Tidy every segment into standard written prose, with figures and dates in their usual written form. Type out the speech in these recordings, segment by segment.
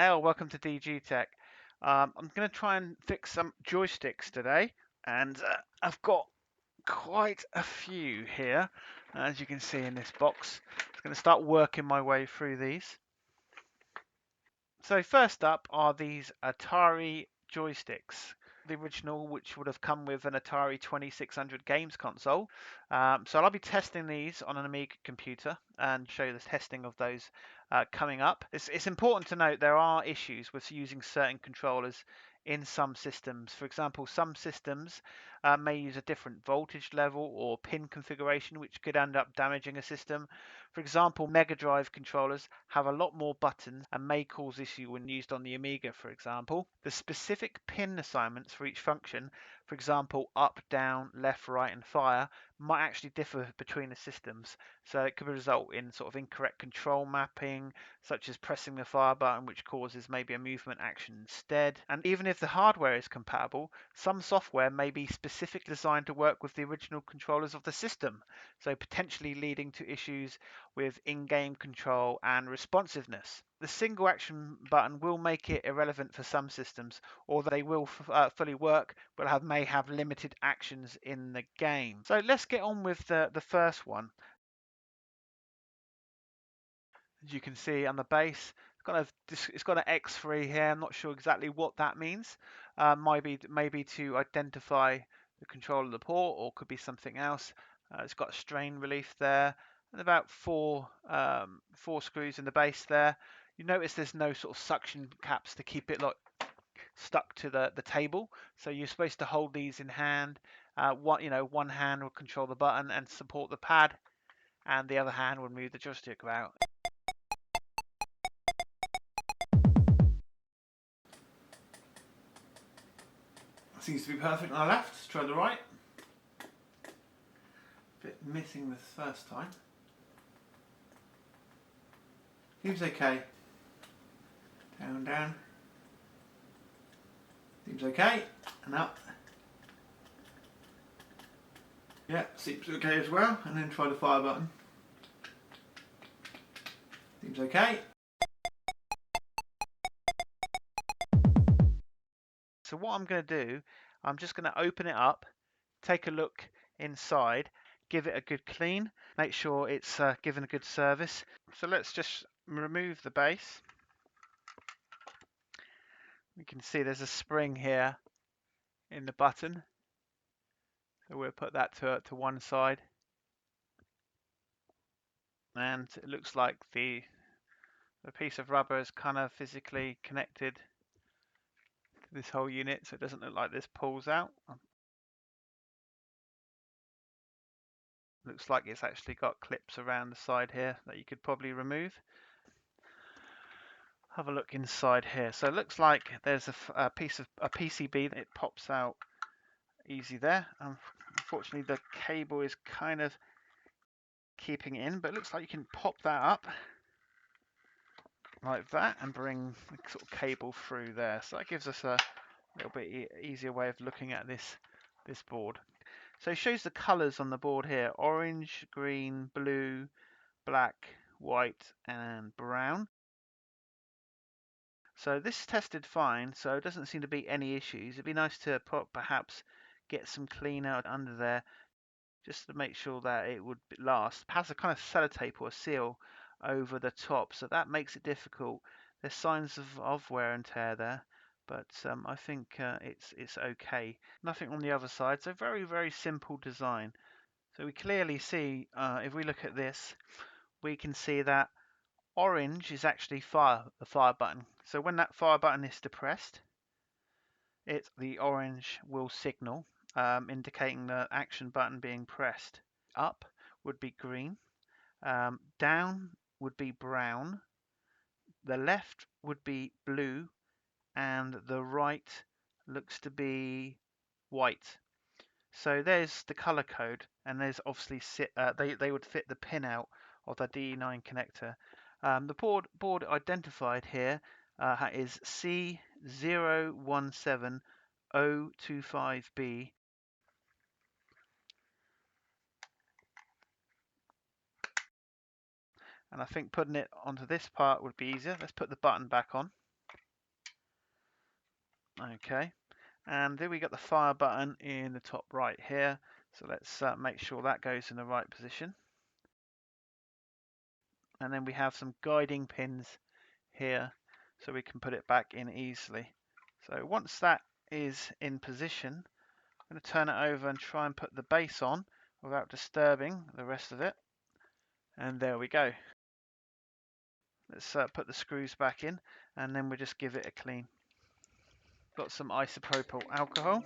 Hey, welcome to DG Tech. I'm going to try and fix some joysticks today, and I've got quite a few here, as you can see in this box. I'm going to start working my way through these. So first up are these Atari joysticks. The original, which would have come with an Atari 2600 games console. So I'll be testing these on an Amiga computer and show the testing of those coming up. It's important to note there are issues with using certain controllers in some systems. For example, some systems may use a different voltage level or pin configuration, which could end up damaging a system. For example, Mega Drive controllers have a lot more buttons and may cause issue when used on the Amiga, for example. The specific pin assignments for each function, for example, up, down, left, right, and fire, might actually differ between the systems. So it could result in sort of incorrect control mapping, such as pressing the fire button, which causes maybe a movement action instead. And even if the hardware is compatible, some software may be specifically designed to work with the original controllers of the system, so potentially leading to issues with in-game control and responsiveness. The single action button will make it irrelevant for some systems, or they will fully work but may have limited actions in the game. So let's get on with the first one. As you can see on the base, it's got an X3 here. I'm not sure exactly what that means. Maybe to identify the control of the port, or could be something else. It's got strain relief there, and about four screws in the base there. You notice there's no sort of suction caps to keep it like stuck to the table. So you're supposed to hold these in hand. One hand will control the button and support the pad, and the other hand will move the joystick about. Seems to be perfect on the left. Let's try the right. Bit missing this first time. Seems okay. Down, down. Seems okay. And up. Yeah, seems okay as well. And then try the fire button. Seems okay. So what I'm going to do, I'm just going to open it up, take a look inside, give it a good clean, make sure it's given a good service. So let's just remove the base. You can see there's a spring here in the button. So we'll put that to one side. And it looks like the piece of rubber is kind of physically connected to this whole unit, so it doesn't look like this pulls out. Looks like it's actually got clips around the side here that you could probably remove. Have a look inside here. So it looks like there's a piece of a PCB that it pops out easy there. Unfortunately, the cable is kind of keeping it in, but it looks like you can pop that up like that and bring the sort of cable through there. So that gives us a little bit easier way of looking at this board. So it shows the colors on the board here: orange, green, blue, black, white, and brown. So this tested fine, so it doesn't seem to be any issues. It'd be nice to perhaps get some clean out under there just to make sure that it would last. It has a kind of sellotape or a seal over the top, so that makes it difficult. There's signs of wear and tear there, but I think it's okay. Nothing on the other side, so very, very simple design. So we clearly see, if we look at this, we can see that orange is actually the fire button. So when that fire button is depressed, the orange will signal, indicating the action button being pressed. Up would be green, down would be brown, the left would be blue, and the right looks to be white. So there's the color code, and there's obviously they would fit the pin out of the D9 connector. The board identified here is C017025B. And I think putting it onto this part would be easier. Let's put the button back on. Okay, and then we got the fire button in the top right here. So let's make sure that goes in the right position. And then we have some guiding pins here so we can put it back in easily. So once that is in position, I'm going to turn it over and try and put the base on without disturbing the rest of it. And there we go. Let's put the screws back in and then we'll just give it a clean. Got some isopropyl alcohol.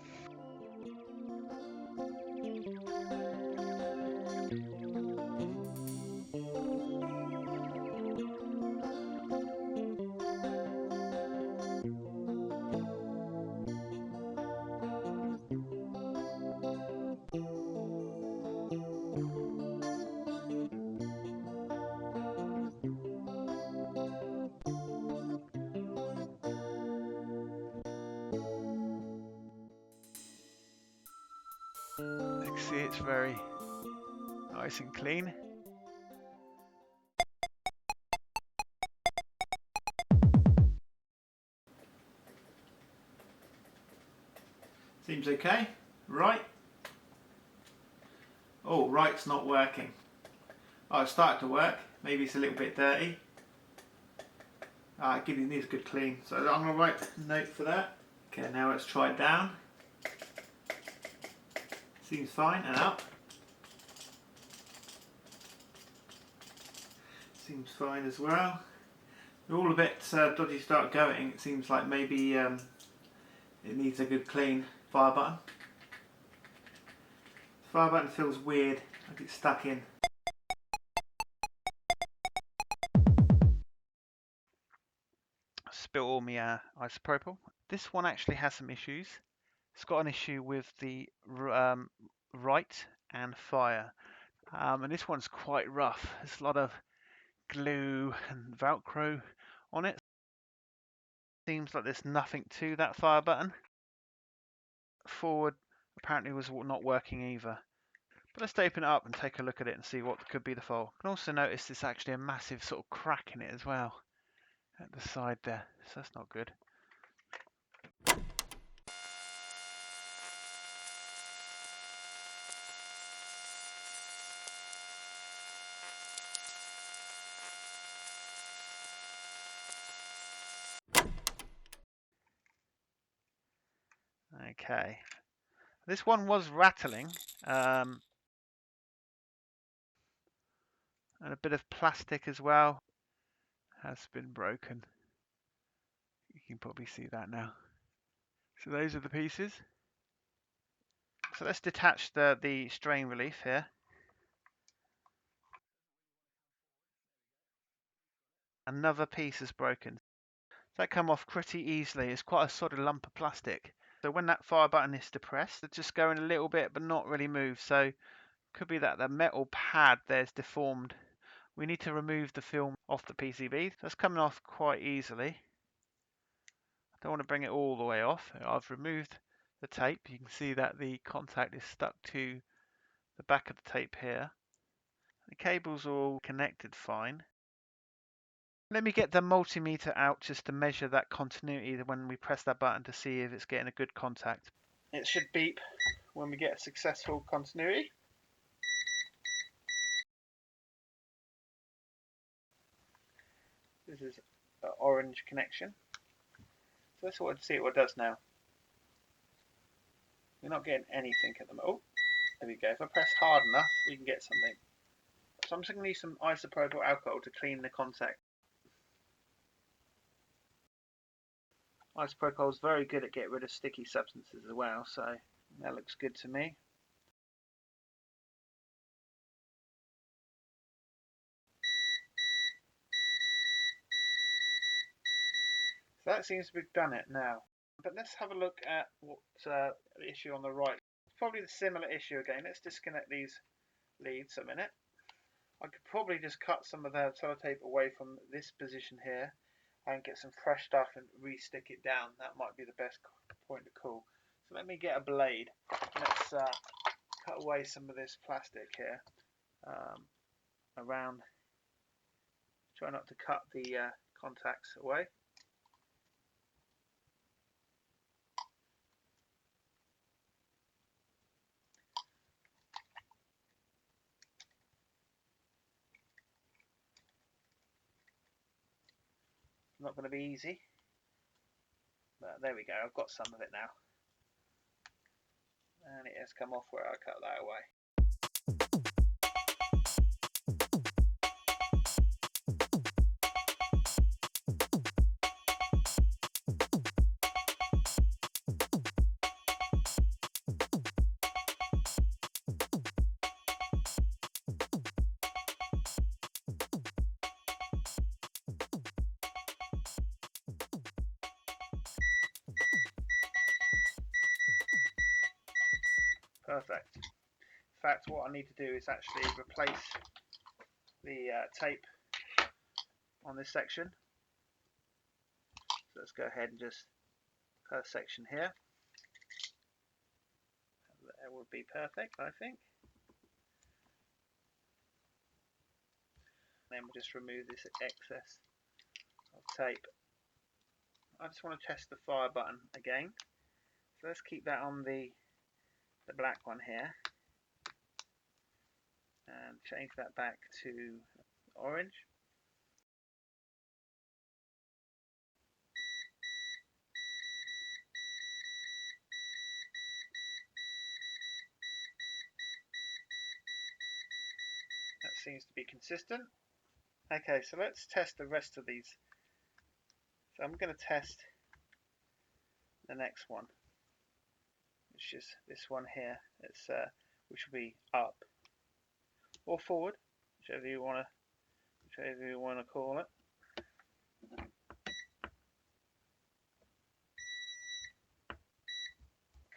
You can see it's very nice and clean. Seems okay. Right. Oh, right's not working. Oh, it started to work. Maybe it's a little bit dirty. It needs a good clean. So I'm going to write a note for that. Okay, now let's try it down. Seems fine, and up. Seems fine as well. They're all a bit dodgy to start going. It seems like maybe it needs a good clean. Fire button. The fire button feels weird, like it's stuck in. Spill all my isopropyl. This one actually has some issues. It's got an issue with the right and fire. And this one's quite rough. There's a lot of glue and Velcro on it. Seems like there's nothing to that fire button. Forward apparently was not working either. But let's open it up and take a look at it and see what could be the fault. You can also notice there's actually a massive sort of crack in it as well at the side there, so that's not good. Okay, this one was rattling, and a bit of plastic as well has been broken. You can probably see that now. So those are the pieces. So let's detach the strain relief here. Another piece is broken. That come off pretty easily. It's quite a solid lump of plastic. So when that fire button is depressed, it's just going a little bit but not really move. So could be that the metal pad there's deformed. We need to remove the film off the PCB. That's coming off quite easily. I don't want to bring it all the way off. I've removed the tape. You can see that the contact is stuck to the back of the tape here. The cables are all connected fine. Let me get the multimeter out just to measure that continuity when we press that button to see if it's getting a good contact. It should beep when we get a successful continuity. This is an orange connection. So let's see what it does now. We're not getting anything at the moment. Oh, there we go. If I press hard enough, we can get something. So I'm just going to use some isopropyl alcohol to clean the contact. Isopropyl is very good at getting rid of sticky substances as well, so that looks good to me. So that seems to have done it now. But let's have a look at what the issue on the right. Probably the similar issue again. Let's disconnect these leads a minute. I could probably just cut some of the sellotape away from this position here and get some fresh stuff and re-stick it down. That might be the best point to call. So let me get a blade. Let's cut away some of this plastic here around. Try not to cut the contacts away. not going to be easy. But there we go, I've got some of it now. And it has come off where I cut that away. Perfect. In fact, what I need to do is actually replace the tape on this section. So let's go ahead and just per section here. That would be perfect, I think. Then we'll just remove this excess of tape. I just want to test the fire button again. So let's keep that on the black one here. And change that back to orange. That seems to be consistent. Okay, so let's test the rest of these. So I'm going to test the next one, which is this one here. It's which will be up or forward, whichever you want to call it.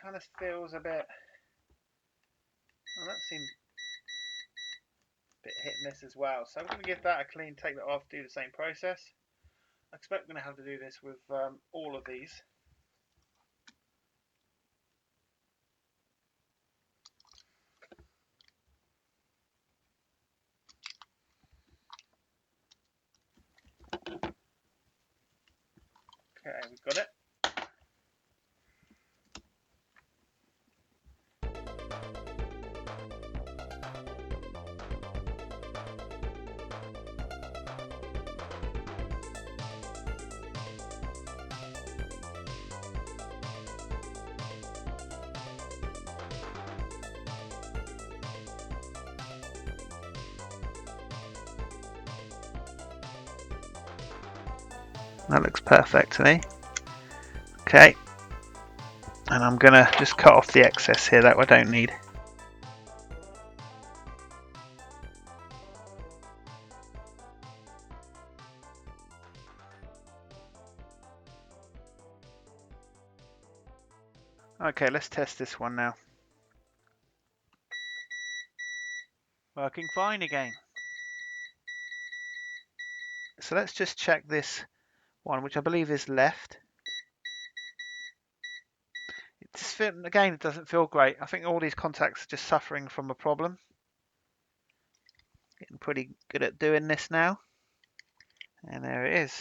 Kind of feels a bit. Well, that seems a bit hit and miss as well. So I'm going to give that a clean, take that off, do the same process. I expect I'm going to have to do this with all of these. Okay, we've got it. That looks perfect to me. Okay, and I'm going to just cut off the excess here that I don't need. Okay, let's test this one now. Working fine again. So let's just check this one, which I believe is left. Again, it doesn't feel great. I think all these contacts are just suffering from a problem. Getting pretty good at doing this now. And there it is.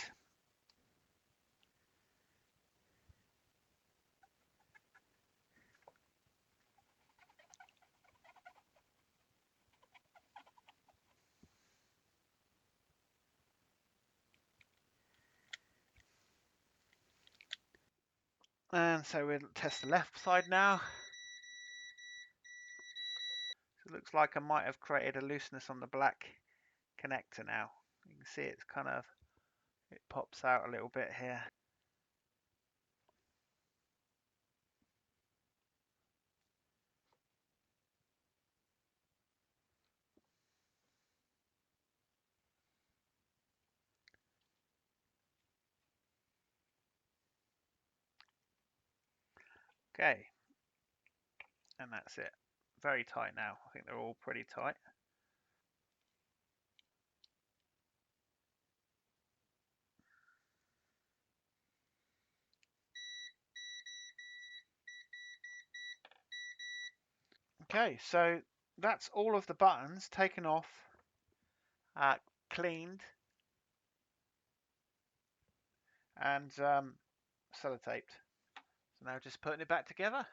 And so we'll test the left side now. So it looks like I might have created a looseness on the black connector now. You can see it's kind of, it pops out a little bit here. Okay, and that's it. Very tight now. I think they're all pretty tight. Okay, so that's all of the buttons taken off, cleaned, and sellotaped. So now just putting it back together.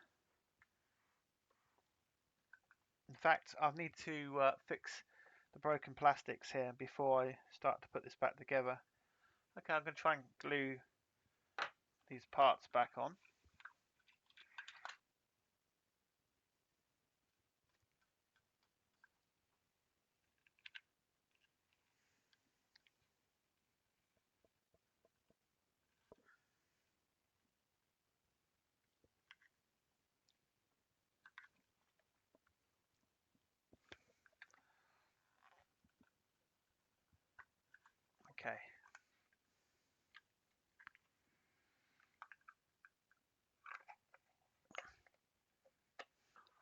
In fact, I need to fix the broken plastics here before I start to put this back together. Okay, I'm going to try and glue these parts back on. Okay.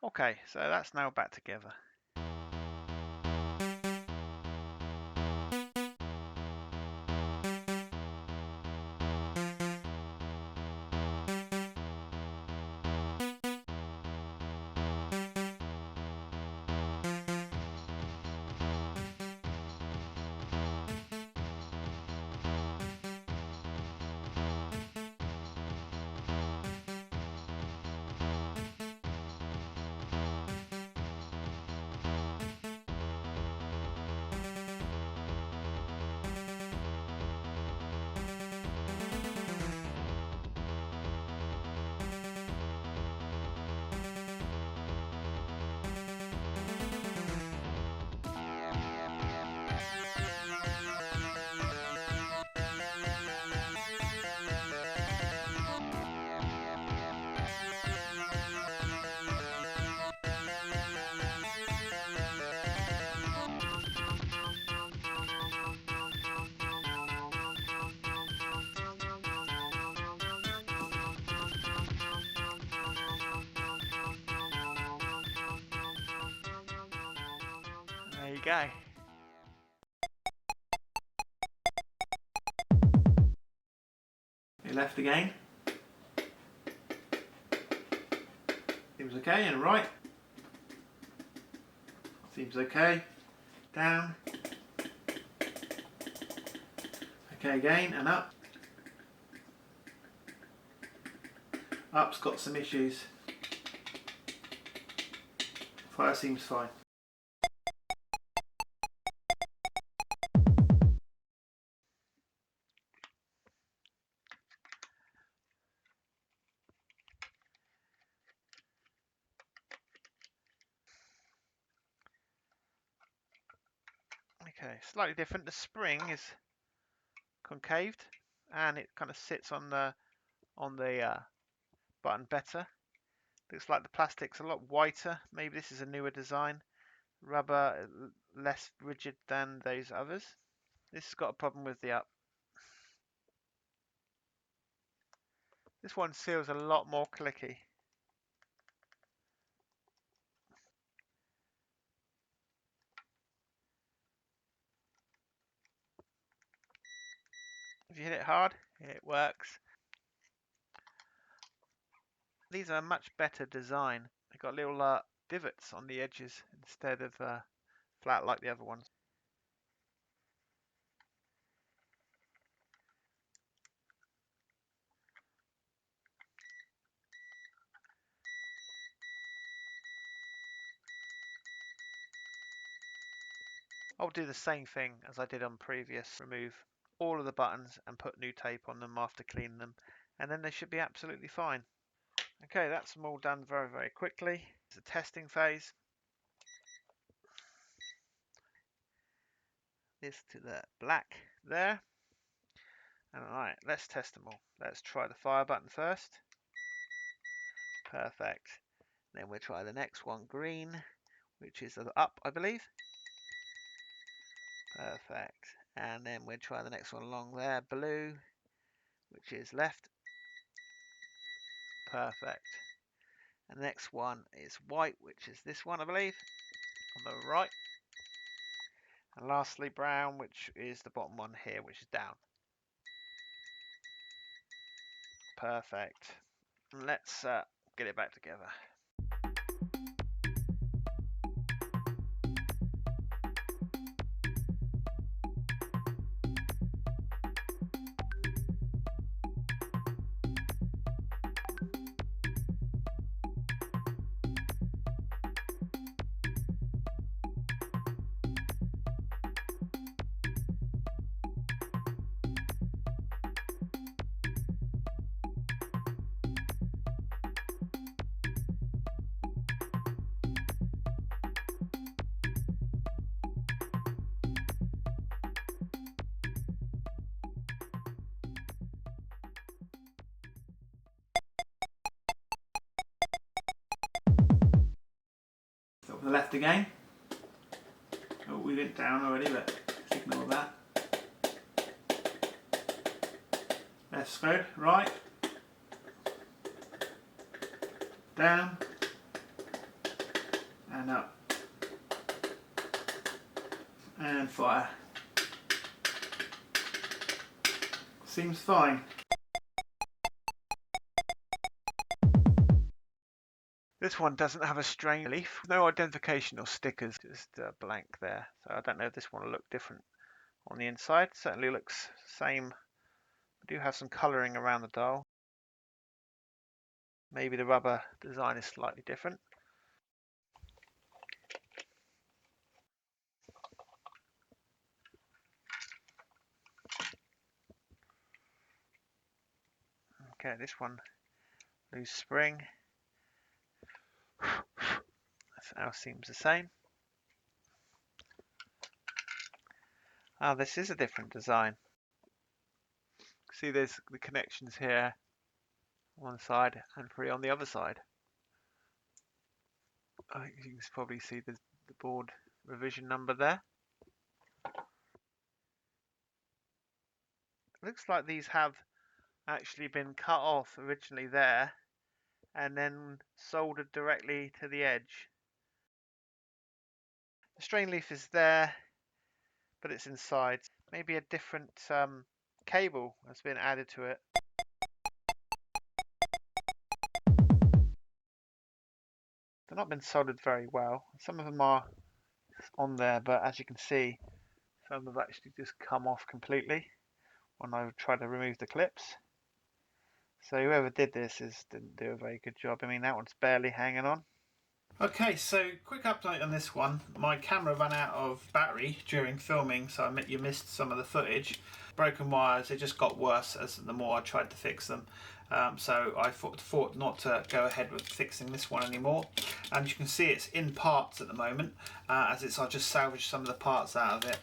Okay, so that's now back together. There you go. Left again. Seems okay, and right. Seems okay. Down. Okay again, and up. Up's got some issues. Fire seems fine. Okay, slightly different. The spring is concaved, and it kind of sits on the button better. Looks like the plastic's a lot whiter. Maybe this is a newer design. Rubber less rigid than those others. This has got a problem with the up. This one feels a lot more clicky. If you hit it hard, it works. These are a much better design. They've got little divots on the edges instead of flat like the other ones. I'll do the same thing as I did on previous. Remove all of the buttons and put new tape on them after cleaning them, and then they should be absolutely fine. Okay, that's all done very, very quickly. It's a testing phase. This to the black there. And alright, let's test them all. Let's try the fire button first. Perfect. Then we'll try the next one, green, which is up, I believe. Perfect. And then we'll try the next one along there, blue, which is left. Perfect. And the next one is white, which is this one, I believe, on the right. And lastly, brown, which is the bottom one here, which is down. Perfect. Let's get it back together. left again. Oh, we went down already, but let's ignore that. Left's good, right, down, and up, and fire. Seems fine. This one doesn't have a strain relief, no identification or stickers, just blank there. So I don't know if this one will look different on the inside. Certainly looks same. We do have some colouring around the dial. Maybe the rubber design is slightly different. Okay, this one, loose spring. That now seems the same. Ah, this is a different design. See, there's the connections here on one side and 3 on the other side. I think you can probably see the board revision number there. Looks like these have actually been cut off originally there and then soldered directly to the edge. The strain leaf is there, but it's inside. Maybe a different cable has been added to it. They've not been soldered very well. Some of them are on there, but as you can see, some have actually just come off completely when I try to remove the clips. So whoever did this didn't do a very good job. I mean, that one's barely hanging on. Okay, so quick update on this one. My camera ran out of battery during filming, so you missed some of the footage. Broken wires, it just got worse as the more I tried to fix them. So I thought not to go ahead with fixing this one anymore. And you can see it's in parts at the moment, I just salvaged some of the parts out of it.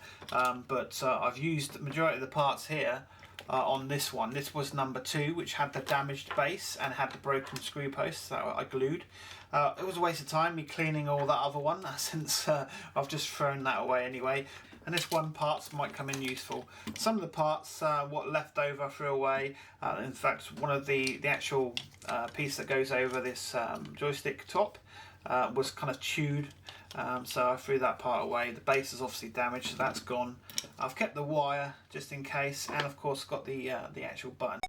But I've used the majority of the parts here on this one. This was number 2, which had the damaged base and had the broken screw posts that I glued. It was a waste of time me cleaning all that other one since I've just thrown that away anyway. And this one parts might come in useful. Some of the parts, what left over, I threw away. In fact, one of the actual piece that goes over this joystick top was kind of chewed. So I threw that part away. The base is obviously damaged, so that's gone. I've kept the wire just in case, and of course got the actual button.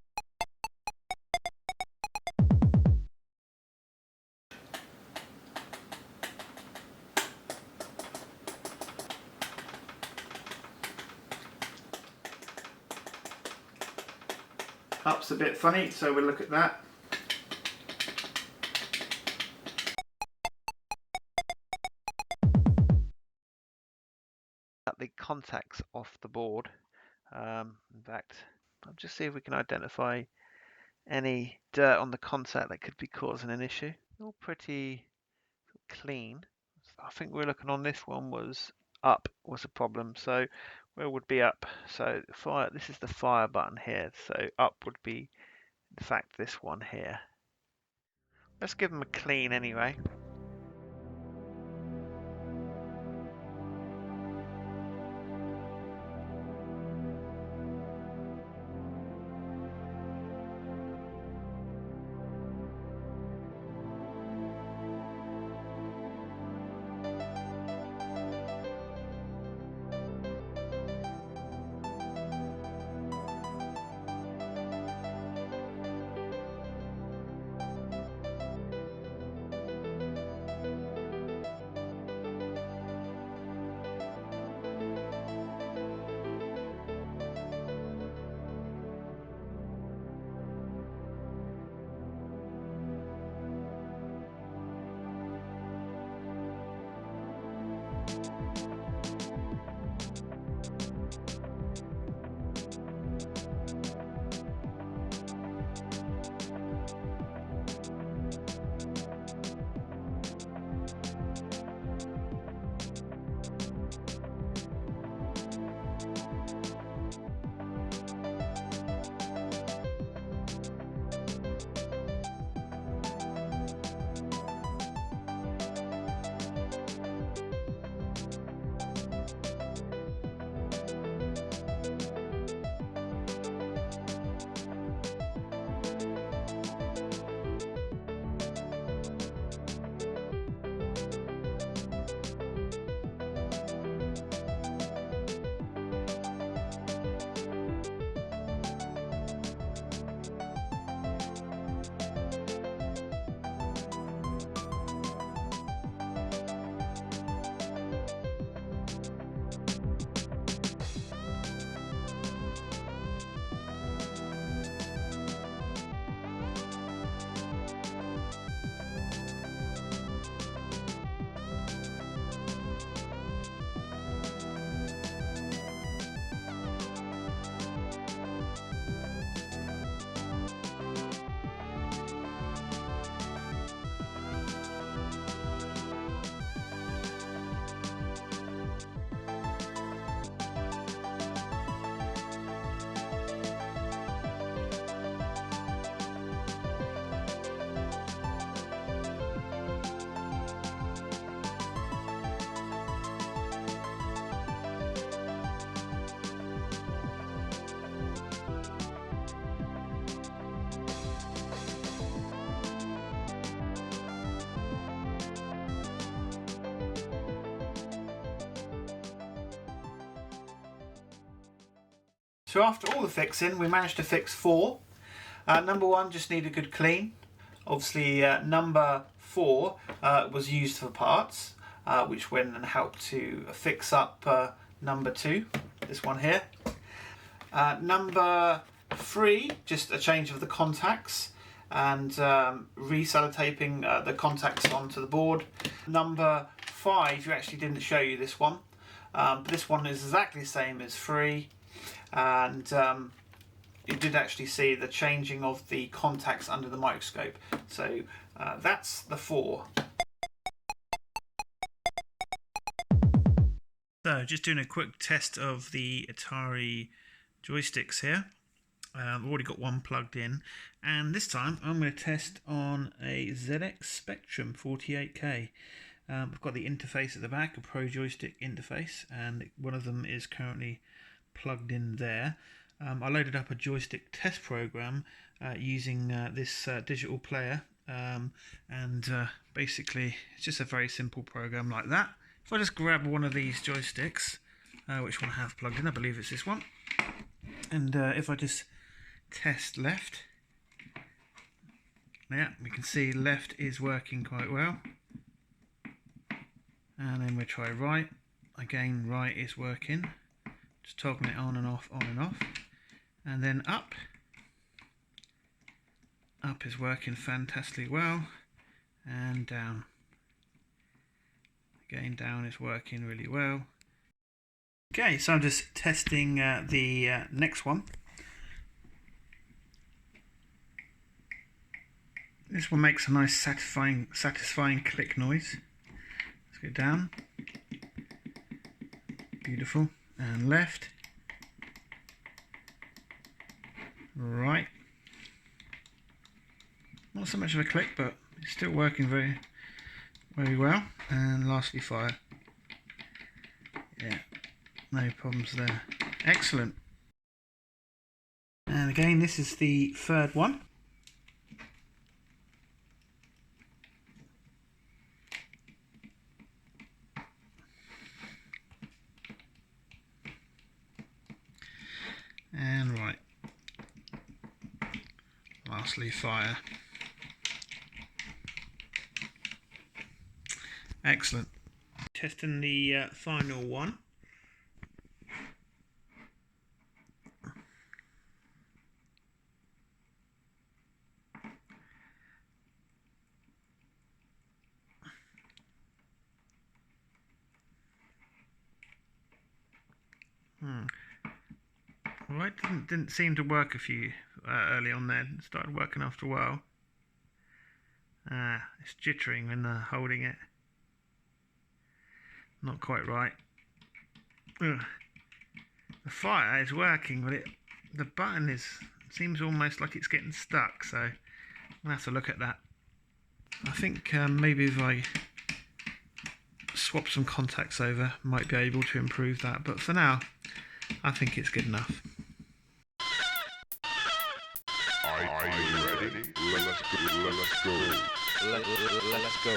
Up's a bit funny, so we'll look at that. Cut the contacts off the board. In fact, I'll just see if we can identify any dirt on the contact that could be causing an issue. All pretty clean. I think we're looking on this one was up was a problem. So where would be up? So fire. This is the fire button here. So up would be, in fact, this one here. Let's give them a clean anyway. So after all the fixing, we managed to fix 4. Number 1 just needed a good clean. Obviously number 4 was used for parts, which went and helped to fix up number 2, this one here. Number 3, just a change of the contacts and reselotaping the contacts onto the board. Number 5, you actually didn't show you this one, but this one is exactly the same as 3, and you did actually see the changing of the contacts under the microscope. So that's the 4. So just doing a quick test of the Atari joysticks here. I've already got one plugged in, and this time I'm going to test on a ZX Spectrum 48K. I've got the interface at the back, a Pro Joystick interface, and one of them is currently plugged in there. I loaded up a joystick test program using this digital player, and basically it's just a very simple program like that. If I just grab one of these joysticks, which one I have plugged in, I believe it's this one, and if I just test left, yeah, we can see left is working quite well, and then we try right. Again, right is working, just toggling it on and off, and then up is working fantastically well, and down, again down is working really well. Okay, so I'm just testing the next one. This one makes a nice satisfying click noise. Let's go down. Beautiful. And left. Right. Not so much of a click, but it's still working very, very well. And lastly, fire. Yeah, no problems there. Excellent. And again, this is the 3rd one. And right. Lastly, fire. Excellent. Testing the final one. Well, it didn't seem to work a few early on then. It started working after a while. It's jittering when holding it. Not quite right. Ugh. The fire is working, but the button seems almost like it's getting stuck, so I'll have to look at that. I think maybe if I swap some contacts over, might be able to improve that, but for now I think it's good enough. Are you ready? Let's go. Let's go.